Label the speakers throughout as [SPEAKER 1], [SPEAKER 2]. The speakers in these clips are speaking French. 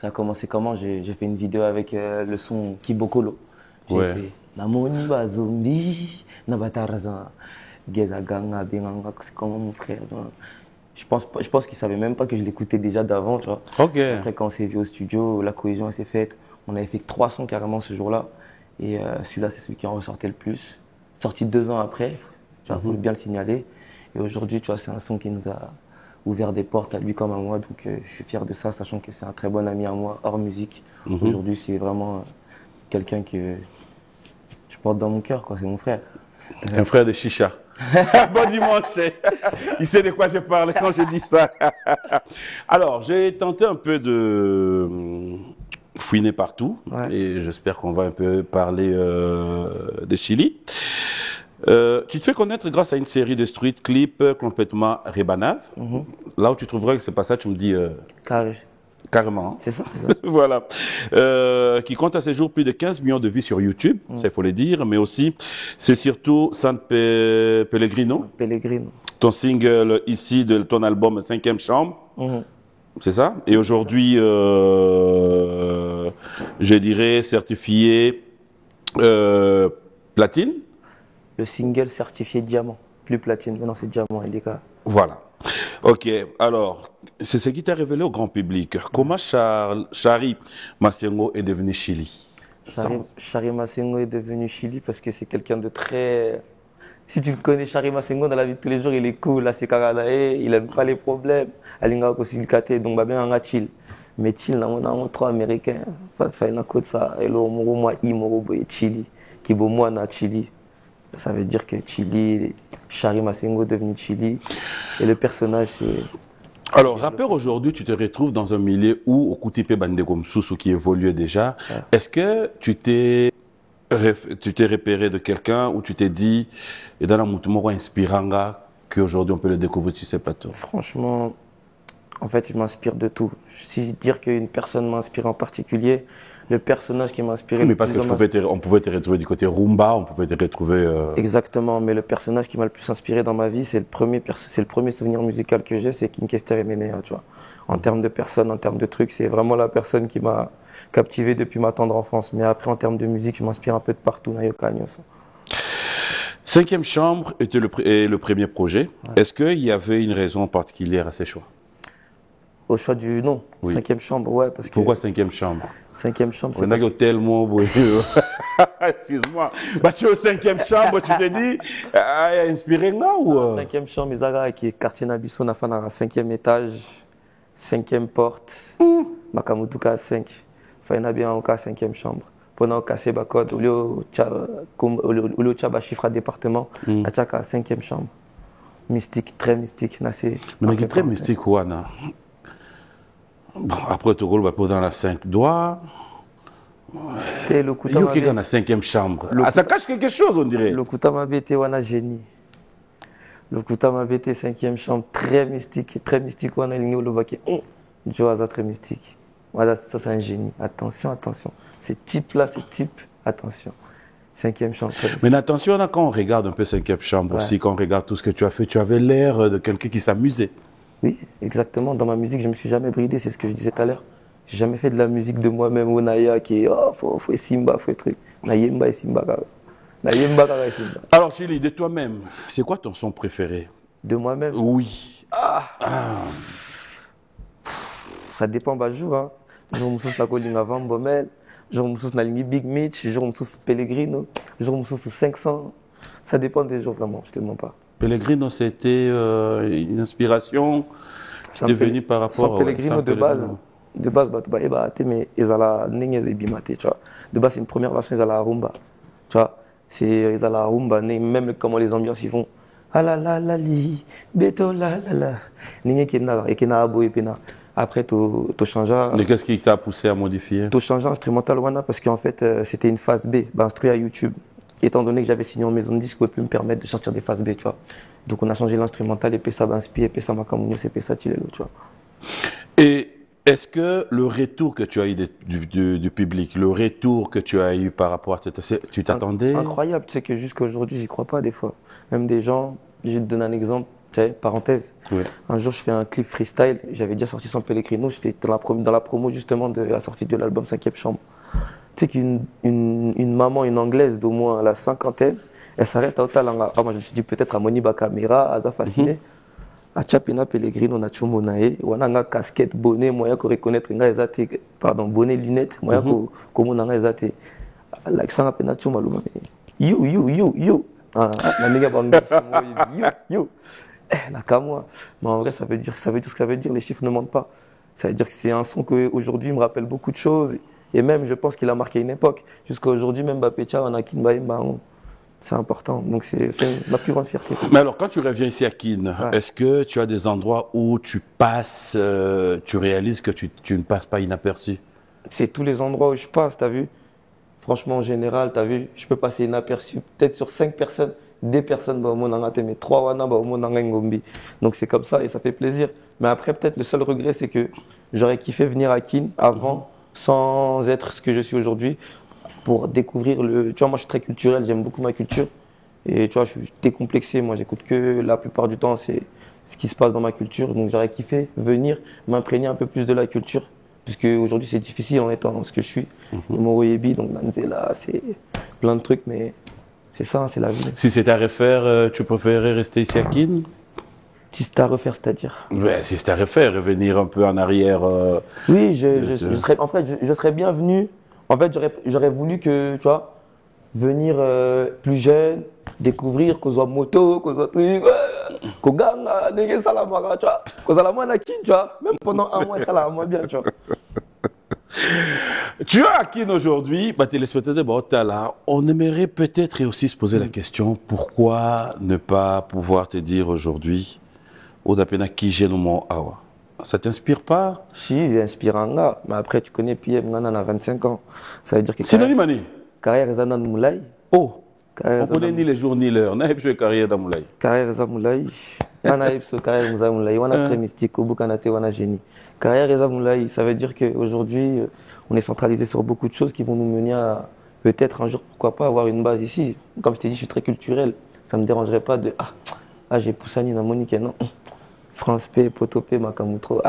[SPEAKER 1] Ça a commencé comment? J'ai fait une vidéo avec le son Kibokolo. J'ai fait Namoni ba zombie, Nabatarazan, Gezaganga, Benganga, c'est comment mon frère. Je pense qu'il ne savait même pas que je l'écoutais déjà d'avant. Après, quand on s'est vu au studio, la cohésion s'est faite. On avait fait 3 sons carrément ce jour-là. Et celui-là, c'est celui qui en ressortait le plus. Sorti 2 ans après, il faut bien le signaler. Et aujourd'hui, c'est un son qui nous a ouvert des portes à lui comme à moi. Donc, je suis fier de ça, sachant que c'est un très bon ami à moi, hors musique. Aujourd'hui, c'est vraiment quelqu'un que je porte dans mon cœur, c'est mon frère.
[SPEAKER 2] Un frère de chicha. Bon dimanche. Il sait de quoi je parle quand je dis ça. Alors, j'ai tenté un peu de fouiner partout et j'espère qu'on va un peu parler de Chili. Tu te fais connaître grâce à une série de street clips complètement rébanaves. Là où tu trouverais que c'est pas ça, tu me dis carrément.
[SPEAKER 1] C'est ça.
[SPEAKER 2] Voilà. Qui compte à ce jour plus de 15 millions de vues sur YouTube, ça il faut le dire, mais aussi c'est surtout San Pellegrino. Ton single ici de ton album 5e Chambre. C'est ça. Et aujourd'hui, je dirais certifié platine.
[SPEAKER 1] Le single certifié diamant, plus platine, maintenant c'est diamant, LDK.
[SPEAKER 2] Voilà. Ok, alors, c'est ce qui t'a révélé au grand public. Comment Chari Masengo est devenu Chili?
[SPEAKER 1] Chari Masengo est devenu Chili parce que c'est quelqu'un de très... Si tu connais Chari Masengo dans la vie de tous les jours, il est cool, là c'est Karalae, il n'aime pas les problèmes. Alinga aussi le kate, donc bah bien on chill. Mais chill, on a trop américain. Fait une côte ça, et là on moi Chili, qui beau moi na Chili. Ça veut dire que Chili, Chari Masengo est devenu Chili. Et le personnage, c'est...
[SPEAKER 2] Alors, rappeur aujourd'hui, tu te retrouves dans un milieu où, au Koutipe Bandegom Soussou qui évolue déjà. Est-ce que tu t'es repéré de quelqu'un où tu t'es dit, et dans la moutoumoro inspirant, qu'aujourd'hui on peut le découvrir sur ces plateaux?
[SPEAKER 1] Franchement, en fait, je m'inspire de tout. Si dire qu'une personne m'a inspiré en particulier, le personnage qui m'a inspiré...
[SPEAKER 2] Mais parce que on pouvait te retrouver du côté rumba, on pouvait te retrouver...
[SPEAKER 1] Exactement, mais le personnage qui m'a le plus inspiré dans ma vie, c'est le premier souvenir musical que j'ai, c'est King Kester et Menea, tu vois. En termes de personne, en termes de trucs, c'est vraiment la personne qui m'a captivé depuis ma tendre enfance. Mais après, en termes de musique, je m'inspire un peu de partout, Nayoka Agnos.
[SPEAKER 2] 5e Chambre était le premier projet. Est-ce qu'il y avait une raison particulière à ces choix?
[SPEAKER 1] Au choix du nom, 5e Chambre, ouais. Parce que...
[SPEAKER 2] Pourquoi 5e Chambre?
[SPEAKER 1] 5e Chambre,
[SPEAKER 2] c'est... On a tellement... Excuse-moi. Tu es au 5e Chambre, tu te dis, inspiré là ou...
[SPEAKER 1] 5e Chambre, Izaga, qui est quartier Nabiso, na 5e étage, 5e porte, Makamutuka 5. Faina bien au 5e Chambre. Pendant que c'est Bakod, au lieu de chiffre à département, à chaque 5e Chambre. Mystique, très mystique.
[SPEAKER 2] Mais très mystique, Wana. Bon, après, tu roules dans la 5 doigts. Il y a quelqu'un dans la 5e chambre. Ça cache quelque chose, on dirait.
[SPEAKER 1] Le Koutama BT, Wana génie. Le Koutama BT, 5e chambre, très mystique. Wana Ligno Lobake. Joaza, très mystique. Voilà, ça, c'est un génie. Attention. Ces types-là, attention. 5e chambre, très mystique.
[SPEAKER 2] Mais attention, là, quand on regarde un peu 5e chambre aussi, quand on regarde tout ce que tu as fait, tu avais l'air de quelqu'un qui s'amusait.
[SPEAKER 1] Oui, exactement. Dans ma musique, je ne me suis jamais bridé, c'est ce que je disais tout à l'heure. Je n'ai jamais fait de la musique de moi-même, Onaya, qui est faut Simba, faut truc. Nayemba et Simba.
[SPEAKER 2] Alors, Chili, de toi-même, c'est quoi ton son préféré?
[SPEAKER 1] De moi-même?
[SPEAKER 2] Oui.
[SPEAKER 1] Ça dépend du jour. Hein. Jour où je suis na Van Bommel, jour où je suis na Big Mitch, jour où je suis Pellegrino, jour où je suis 500. Ça dépend des jours, vraiment, je ne te mens pas.
[SPEAKER 2] Pellegrino, c'était une inspiration. C'était venu par rapport
[SPEAKER 1] à Pellegrino de base. De base, mais ils de base, c'est une première version, ils ont la rumba. Tu vois, ils ont la rumba, même comment les ambiances ils font. Ah la la la li, beto la la la. N'ingé qui n'a et qui n'a abo et pena. Après, tu changes.
[SPEAKER 2] Mais qu'est-ce qui t'a poussé à modifier?
[SPEAKER 1] Tu changes instrumental wana parce qu'en fait, c'était une phase B, instruit à YouTube. Étant donné que j'avais signé en maison de disque, je ne pouvais plus me permettre de sortir des phases B, tu vois. Donc on a changé l'instrumental, et puis ça Banspi, et puis ça Makamounio, et puis ça Tilelo, tu vois.
[SPEAKER 2] Et est-ce que le retour que tu as eu du public, le retour que tu as eu par rapport à cette... Tu t'attendais?
[SPEAKER 1] Incroyable, tu sais que jusqu'à aujourd'hui, j'y crois pas des fois. Même des gens, je vais te donner un exemple, Tu sais, parenthèse.
[SPEAKER 2] Oui.
[SPEAKER 1] Un jour, je fais un clip freestyle. J'avais déjà sorti San Pellegrino. Je fais dans la promo justement de la sortie de l'album 5e chambre. Tu sais qu'une maman, une anglaise d'au moins la cinquantaine, elle s'arrête à Otalanga. Ah, moi, je me suis dit peut-être à Moniba Caméra, à Fasciné. À Chapina Pellegrino, on a Chumonae. On a une casquette, bonnet, moyen qu'on reconnaître. Pardon, bonnet, lunettes, moyen qu'on a ezate. L'accent à Penacho Maluma. You. Ah, la méga bande. You. Nakamwa. Mais en vrai, ça veut dire ce que ça veut dire. Les chiffres ne mentent pas. Ça veut dire que c'est un son qui aujourd'hui me rappelle beaucoup de choses. Et même, je pense qu'il a marqué une époque. Jusqu'à aujourd'hui, même Bapecha, on a Kinbaïmba. C'est important. Donc, c'est ma plus grande fierté.
[SPEAKER 2] Mais alors, quand tu reviens ici à Kin, est-ce que tu as des endroits où tu passes, tu réalises que tu ne passes pas inaperçu? C'est
[SPEAKER 1] tous les endroits où je passe, tu as vu? Franchement, en général, tu as vu, je peux passer inaperçu. Peut-être sur 5 personnes, 2 personnes, mais 3 wana, donc c'est comme ça et ça fait plaisir. Mais après, peut-être le seul regret, c'est que j'aurais kiffé venir à Kin avant, sans être ce que je suis aujourd'hui, pour découvrir Tu vois, moi, je suis très culturel, j'aime beaucoup ma culture. Et tu vois, je suis décomplexé. Moi, j'écoute que la plupart du temps, c'est ce qui se passe dans ma culture. Donc, j'aurais kiffé venir m'imprégner un peu plus de la culture. Puisque aujourd'hui, c'est difficile en étant ce que je suis. Moro Yebi, donc Nanzela, c'est plein de trucs, mais c'est ça, c'est la vie.
[SPEAKER 2] Si c'était à refaire, tu préférerais rester ici à Kin?
[SPEAKER 1] Si c'était à refaire, c'est-à-dire
[SPEAKER 2] si c'était à refaire, revenir un peu en arrière.
[SPEAKER 1] Oui, je serais bien venu. En fait, j'aurais voulu que, tu vois, venir plus jeune, découvrir qu'on soit moto, qu'on soit truc, qu'on gagne, tu vois, qu'on soit la moine à Kin, tu vois. Même pendant un mois, ça la moins bien, tu vois.
[SPEAKER 2] Tu es à Kin aujourd'hui, téléspectateur, là, on aimerait peut-être aussi se poser la question, pourquoi ne pas pouvoir te dire aujourd'hui, Odapena Kijelomo Awa? Ça t'inspire pas?
[SPEAKER 1] Si, il inspire un gars, mais après tu connais Pierre Mnana à 25 ans. Ça veut dire que.
[SPEAKER 2] C'est l'animani.
[SPEAKER 1] Carrière Zanan Moulay.
[SPEAKER 2] Oh, on connaît ni les jours ni l'heure. N'a pas carrière dans Moulay.
[SPEAKER 1] Carrière Zamoulay. On a eu carrière Zamoulay. On a très mystique, au Boukanate, on a génie. Carrière Zamoulay, ça veut dire qu'aujourd'hui, on est centralisé sur beaucoup de choses qui vont nous mener à peut-être un jour, pourquoi pas, avoir une base ici. Comme je t'ai dit, je suis très culturel. Ça ne me dérangerait pas de j'ai Poussani dans Monique, non. France P, Poto P, Makamutro,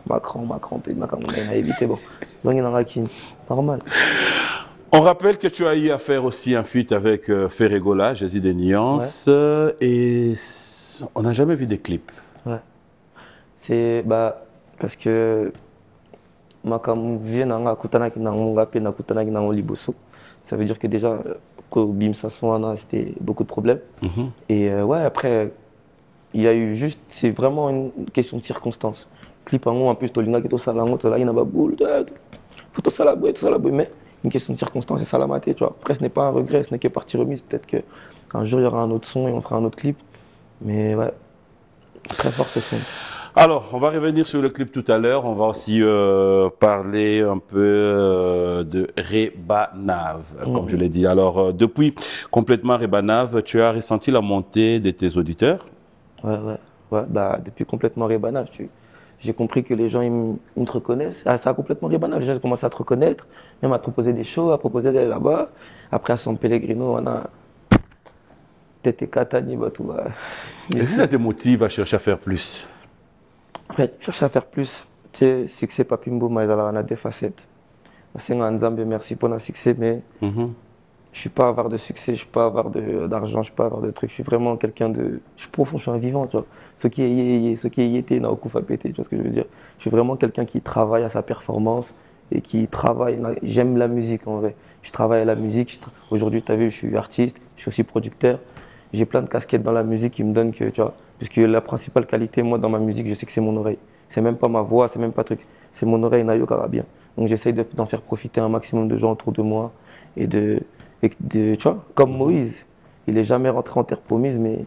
[SPEAKER 1] Macron P, Makamutro, on a évité, bon. Donc il y en a qui, normal.
[SPEAKER 2] On rappelle que tu as eu à faire aussi un feat avec Ferregola, Jésus des Nuances, et on n'a jamais vu des clips.
[SPEAKER 1] Ouais. C'est, parce que ça veut dire que déjà, Bim Sassoana, c'était beaucoup de problèmes. Et après, il y a eu juste, c'est vraiment une question de circonstance. Clip en plus, Tolinga qui est au salon, il y a une boule, tout ça, mais une question de circonstance et ça l'a maté, tu vois. Après, ce n'est pas un regret, ce n'est que partie remise. Peut-être qu'un jour, il y aura un autre son et on fera un autre clip. Mais ouais, très fort ce son.
[SPEAKER 2] Alors, on va revenir sur le clip tout à l'heure. On va aussi parler un peu de Rebanav, comme je l'ai dit. Alors, depuis complètement Rebanav, tu as ressenti la montée de tes auditeurs?
[SPEAKER 1] Ouais, depuis complètement Rebanav, j'ai compris que les gens ils te reconnaissent. Ça a complètement Rebanav. Les gens commencent à te reconnaître, même à te proposer des shows, à proposer d'aller là-bas. Après, à San Pellegrino, on a Tete Katani, tout.
[SPEAKER 2] Est-ce que ça te motive à chercher à faire plus?
[SPEAKER 1] Après, chercher à faire plus. Tu sais, succès Papimbo, mais on a 2 facettes. C'est un Nzambe, merci pour le succès, mais je suis pas avare de succès, je suis pas avare d'argent, je suis pas avare de trucs. Je suis vraiment quelqu'un de. Je suis profond, je suis un vivant, tu vois. Ce qui est été, n'a aucun pété, tu vois ce que je veux dire. Je suis vraiment quelqu'un qui travaille à sa performance et qui travaille. J'aime la musique en vrai. Je travaille à la musique. Aujourd'hui, tu as vu, je suis artiste, je suis aussi producteur. J'ai plein de casquettes dans la musique qui me donnent que, tu vois. Puisque la principale qualité, moi, dans ma musique, je sais que c'est mon oreille. C'est même pas ma voix, c'est même pas truc. C'est mon oreille, Nayo Karabien. Donc j'essaye d'en faire profiter un maximum de gens autour de moi. Et tu vois, comme Moïse, il n'est jamais rentré en terre promise, mais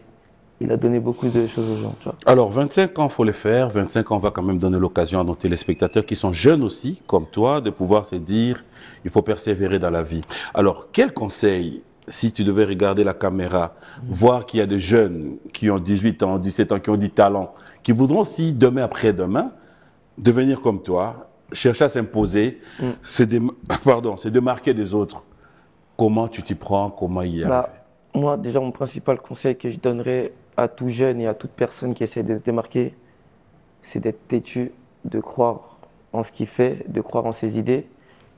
[SPEAKER 1] il a donné beaucoup de choses aux gens. Tu vois.
[SPEAKER 2] Alors, 25 ans, il faut les faire. 25 ans, on va quand même donner l'occasion à nos téléspectateurs qui sont jeunes aussi, comme toi, de pouvoir se dire, il faut persévérer dans la vie. Alors, quel conseil, si tu devais regarder la caméra, voir qu'il y a des jeunes qui ont 18 ans, 17 ans, qui ont du talent, qui voudront aussi, demain après-demain, devenir comme toi, chercher à s'imposer, se démarquer des autres. Comment tu t'y prends? Comment y arriver?
[SPEAKER 1] Moi, déjà, mon principal conseil que je donnerais à tout jeune et à toute personne qui essaie de se démarquer, c'est d'être têtu, de croire en ce qu'il fait, de croire en ses idées.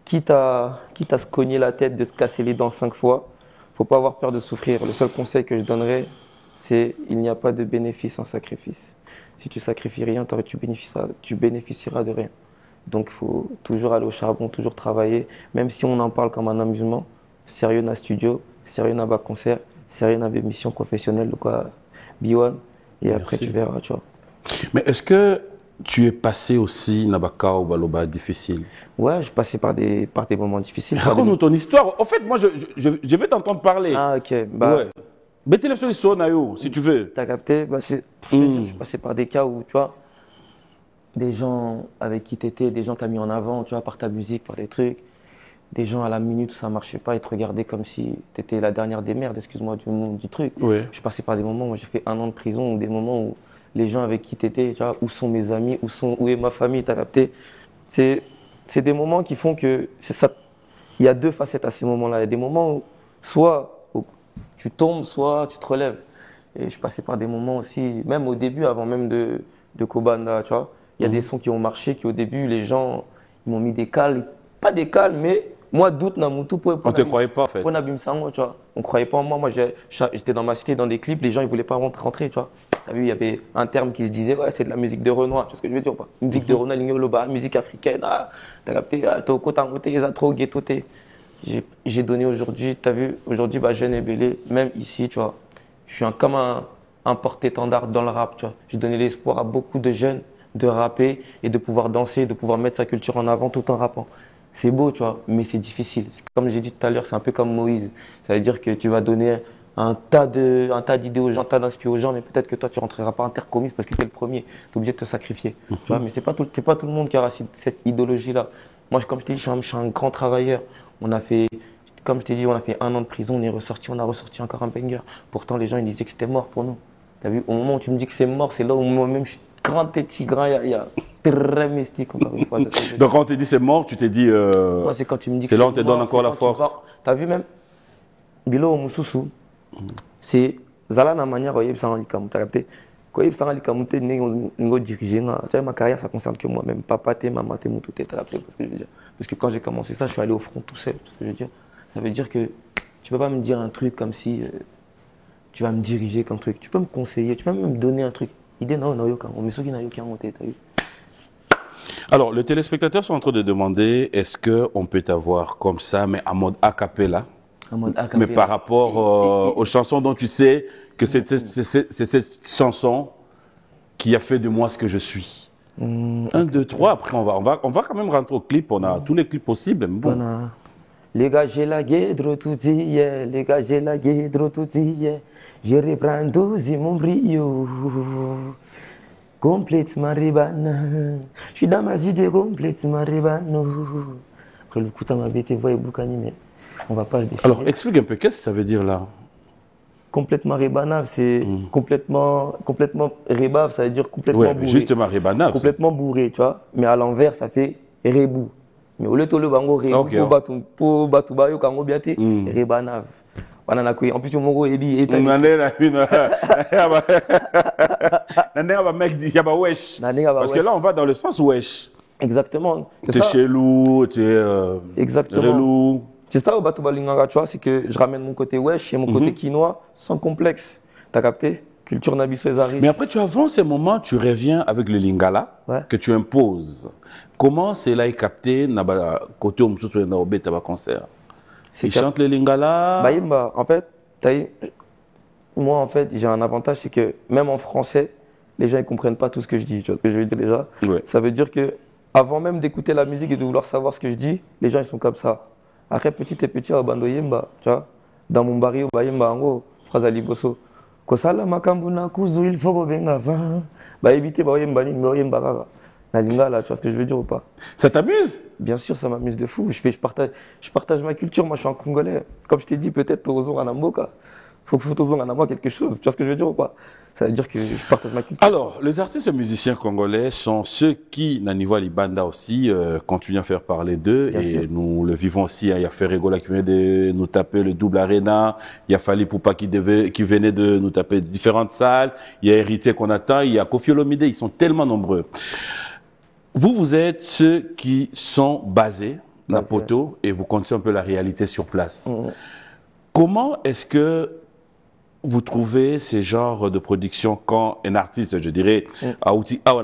[SPEAKER 1] Quitte à se cogner la tête, de se casser les dents 5 fois, il ne faut pas avoir peur de souffrir. Le seul conseil que je donnerais, c'est il n'y a pas de bénéfice sans sacrifice. Si tu sacrifies rien, tu bénéficieras de rien. Donc il faut toujours aller au charbon, toujours travailler, même si on en parle comme un amusement. Sérieux dans le studio, sérieux dans le concert, sérieux dans les missions professionnelles, de quoi B1, et après tu verras, tu vois.
[SPEAKER 2] Mais est-ce que tu es passé aussi Nabaka ou Baloba difficile?
[SPEAKER 1] Ouais, je passais par des moments difficiles.
[SPEAKER 2] Raconte-nous ton histoire. En fait, moi, je vais t'entendre parler.
[SPEAKER 1] Ah, ok. Bah,
[SPEAKER 2] ouais. Mettez-les sur les sonayo, si tu veux.
[SPEAKER 1] T'as capté? Bah, je suis passé par des cas où, tu vois, des gens avec qui t'étais, des gens t'as mis en avant, tu vois, par ta musique, par des trucs. Des gens à la minute où ça marchait pas, ils te regardaient comme si t'étais la dernière des merdes, excuse-moi du truc.
[SPEAKER 2] Ouais.
[SPEAKER 1] Je suis passé par des moments où j'ai fait 1 an de prison, ou des moments où les gens avec qui t'étais, tu vois, où sont mes amis, où est ma famille, t'as capté? C'est des moments qui font que c'est ça. Il y a 2 facettes à ces moments-là. Il y a des moments où soit tu tombes, soit tu te relèves. Et je suis passé par des moments aussi, même au début, avant même de Kobanda, tu vois. Il y a des sons qui ont marché, qui au début, les gens, ils m'ont mis des cales, pas des cales, mais moi, doute, Namutu,
[SPEAKER 2] on ne te croyait pas, en fait.
[SPEAKER 1] Tu vois. On ne croyait pas en moi. Moi, j'étais dans ma cité, dans des clips, les gens, ils ne voulaient pas rentrer, tu vois. Tu as vu, il y avait un terme qui se disait, ouais, c'est de la musique de Renoir. Tu vois ce que je veux dire ou pas? Musique de Renoir, Lignoloba, musique africaine, t'as capté, Toko, Tangoté, Zatro, Guétoté. J'ai donné aujourd'hui, tu as vu, aujourd'hui, bah, Jeune et Bélé, même ici, tu vois. Je suis comme un porte-étendard dans le rap, tu vois. J'ai donné l'espoir à beaucoup de jeunes de rapper et de pouvoir danser, de pouvoir mettre sa culture en avant tout en rappant. C'est beau, tu vois, mais c'est difficile. Comme j'ai dit tout à l'heure, c'est un peu comme Moïse. Ça veut dire que tu vas donner un tas d'idées aux gens, un tas d'inspiration aux gens, mais peut-être que toi, tu ne rentreras pas intercommise parce que tu es le premier. Tu es obligé de te sacrifier. Tu vois, mais ce n'est pas tout le monde qui aura cette idéologie-là. Moi, comme je t'ai dit, je suis un grand travailleur. Comme je t'ai dit, on a fait 1 an de prison, on a ressorti encore un banger. Pourtant, les gens ils disaient que c'était mort pour nous. Tu as vu, au moment où tu me dis que c'est mort, c'est là où moi-même je suis grand et grand, il y a très mystique encore une fois.
[SPEAKER 2] Donc quand on te dit c'est mort, tu t'es dit.
[SPEAKER 1] Moi, c'est quand tu me dis que
[SPEAKER 2] c'est là où on te donne encore la force.
[SPEAKER 1] Tu as vu même Bilo Mususu, c'est Zala na manière où il s'en rend compte. Tu as capté? Quand il s'en rend compte, tu es dirigé. Ma carrière, ça ne concerne que moi-même. Papa, maman, tout est capté. Parce que je veux dire. Parce que quand j'ai commencé ça, je suis allé au front tout seul. Parce que je veux dire. Ça veut dire que tu ne peux pas me dire un truc comme si tu vas me diriger comme truc. Tu peux me conseiller, tu peux même me donner un truc.
[SPEAKER 2] Alors, les téléspectateurs sont en train de demander est-ce qu'on peut t'avoir comme ça, mais en mode a cappella? Mais par rapport aux chansons dont tu sais que c'est cette chanson qui a fait de moi ce que je suis. 1, 2, 3, après on va quand même rentrer au clip, on a tous les clips possibles. Bon.
[SPEAKER 1] Les gars, j'ai la guédre tout hier, les gars, j'ai la guédre tout hier. Je reprends 12 mon brio. Complètement ribana. Je suis dans ma idée complètement ribana. Après le coup, ma bête voix et boucani, mais on va pas le définir.
[SPEAKER 2] Alors, explique un peu, qu'est-ce que ça veut dire là?
[SPEAKER 1] Complètement ribana, c'est complètement ribave, ça veut dire complètement bourré.
[SPEAKER 2] Justement, ribana.
[SPEAKER 1] Complètement bourré, tu vois. Mais à l'envers, ça fait rebou. Mais au lieu de le bango rebou, pour battre bayo kango biate, ribanav. En plus, mon mot est dit. Parce
[SPEAKER 2] que là, on va dans le sens wesh.
[SPEAKER 1] Exactement.
[SPEAKER 2] Tu es chelou, tu es relou.
[SPEAKER 1] C'est ça au Batouba Linganga, tu vois, c'est que je ramène mon côté wesh et mon côté quinois sans complexe. T'as capté? Culture Nabiso et Zari.
[SPEAKER 2] Mais après, tu avances ces moments, tu reviens avec le lingala que tu imposes. Comment c'est là capté côté Omsusu et Naobe Taba concert? Ils chantent le lingala.
[SPEAKER 1] Bah, en fait, moi, en fait, j'ai un avantage, c'est que même en français, les gens ne comprennent pas tout ce que je dis. Tu vois ce que je veux dire déjà? Ça veut dire que avant même d'écouter la musique et de vouloir savoir ce que je dis, les gens ils sont comme ça. Après, petit et petit, au bando yemba, tu vois, dans mon baril, au yemba, en gros, phrase à liboso. Kosala makambuna kuzu, il faut benga va. Bah, éviter, bah, yemba, yemba, la lingala, tu vois ce que je veux dire ou pas?
[SPEAKER 2] Ça t'amuse?
[SPEAKER 1] Bien sûr, ça m'amuse de fou. Je partage ma culture. Moi, je suis un Congolais. Comme je t'ai dit, peut-être Tozo Anamboka. faut que tu aies moi quelque chose. Tu vois ce que je veux dire ou pas? Ça veut dire que je partage ma culture.
[SPEAKER 2] Alors, les artistes et musiciens congolais sont ceux qui, Nanivo Libanda aussi, continuent à faire parler d'eux.
[SPEAKER 1] Bien
[SPEAKER 2] et
[SPEAKER 1] sûr.
[SPEAKER 2] nous le vivons aussi. Il y a Ferregola qui venait de nous taper le double arena. Il y a Fali Poupa qui venait de nous taper différentes salles. Il y a Héritier qu'on attend. Il y a Koffi Olomide. Ils sont tellement nombreux. Vous êtes ceux qui sont basés dans Poto et vous connaissez un peu la réalité sur place. Comment est-ce que vous trouvez ces genres de production quand un artiste, je dirais, à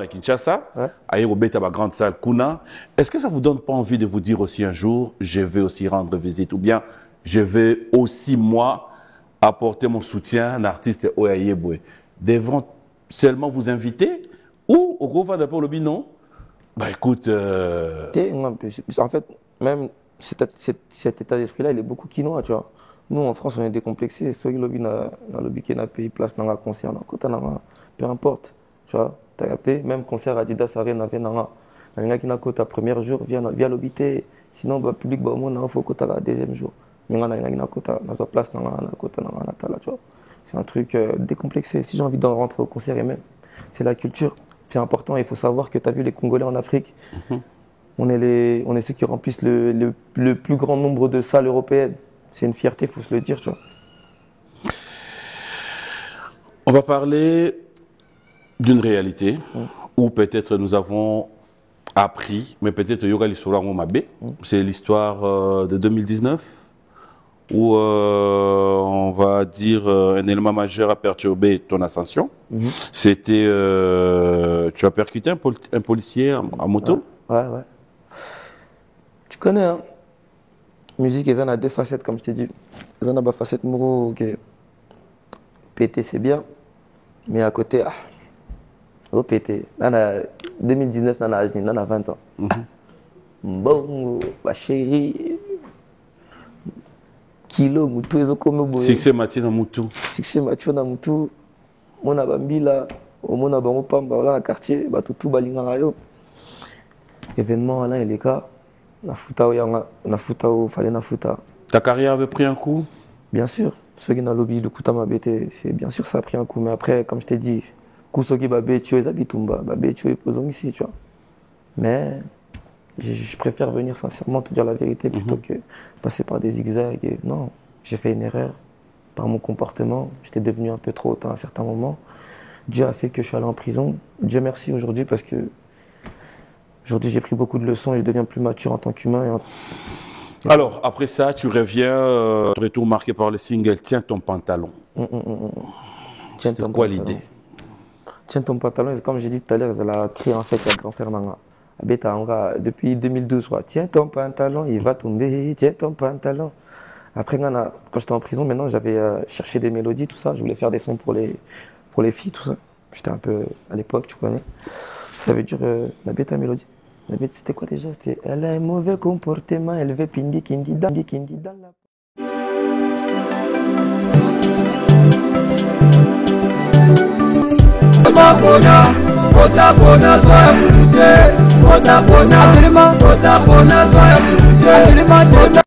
[SPEAKER 2] Kinshasa, à Yerobeta, ma grande salle, Kuna, est-ce que ça vous donne pas envie de vous dire aussi un jour, je vais aussi rendre visite ou bien je vais aussi, moi, apporter mon soutien à un artiste Oyayebwe? Devront seulement vous inviter ou au gros va d'abord le binon? Bah écoute.
[SPEAKER 1] En fait, même cet état d'esprit-là, il est beaucoup quinois, tu vois. Nous, en France, on est décomplexés. Soit il y a le week-end pays place dans un concert, peu importe. Tu vois, tu as capté. Même concert Adidas Arena, il y a qui n'a qu'au premier jour, via l'obité. Sinon, le public, il faut que tu aies le deuxième jour. Mais il y a qui place dans la tu vois. C'est un truc décomplexé. Si j'ai envie de rentrer au concert, et même, c'est la culture. C'est important. Il faut savoir que tu as vu les Congolais en Afrique. On est ceux qui remplissent le plus grand nombre de salles européennes. C'est une fierté, il faut se le dire, tu vois.
[SPEAKER 2] On va parler d'une réalité où peut-être nous avons appris, mais peut-être Yoga l'histoire Mabé. C'est l'histoire de 2019 où on va dire un élément majeur a perturbé ton ascension. C'était, tu as percuté un policier en moto.
[SPEAKER 1] Ouais. Tu connais, hein? Musique, ils en ont deux facettes, comme je t'ai dit. Ils en ont une facette moro, que péter c'est bien, mais à côté, péter. En 2019, on a 20 ans. Bon, ma chérie, kilo, moutou, ils ont comme boy.
[SPEAKER 2] Succès Mathieu dans moutou.
[SPEAKER 1] Succès Mathieu dans moutou. Mon abambila, mon abambopamba, dans le quartier, tout balinga rayo. Événement, là, il est cas.
[SPEAKER 2] Ta carrière avait pris un coup?
[SPEAKER 1] Bien sûr. Ceux qui ont lobby de Koutama BT, c'est bien sûr ça a pris un coup. Mais après, comme je t'ai dit, Kousoki Babetio et Abitumba, Babetio et Pozong ici, tu vois. Mais je préfère venir sincèrement te dire la vérité plutôt que passer par des zigzags. Et non, j'ai fait une erreur par mon comportement. J'étais devenu un peu trop hautain à un certain moment. Dieu a fait que je suis allé en prison. Dieu merci aujourd'hui parce que aujourd'hui, j'ai pris beaucoup de leçons et je deviens plus mature en tant qu'humain.
[SPEAKER 2] Alors, après ça, tu reviens, retour marqué par le single Tiens ton pantalon.
[SPEAKER 1] C'est
[SPEAKER 2] quoi l'idée?
[SPEAKER 1] Tiens ton pantalon, comme j'ai dit tout à l'heure, elle a créé en fait le grand frère Nanga. Depuis 2012, je crois. Tiens ton pantalon, il va tomber, tiens ton pantalon. Après, quand j'étais en prison, maintenant, j'avais cherché des mélodies, tout ça. Je voulais faire des sons pour les filles, tout ça. J'étais un peu à l'époque, tu connais. Ça veut dire la bête à mélodie. La bête, c'était quoi déjà? C'était elle a un mauvais comportement, elle veut pindi kindi dans la.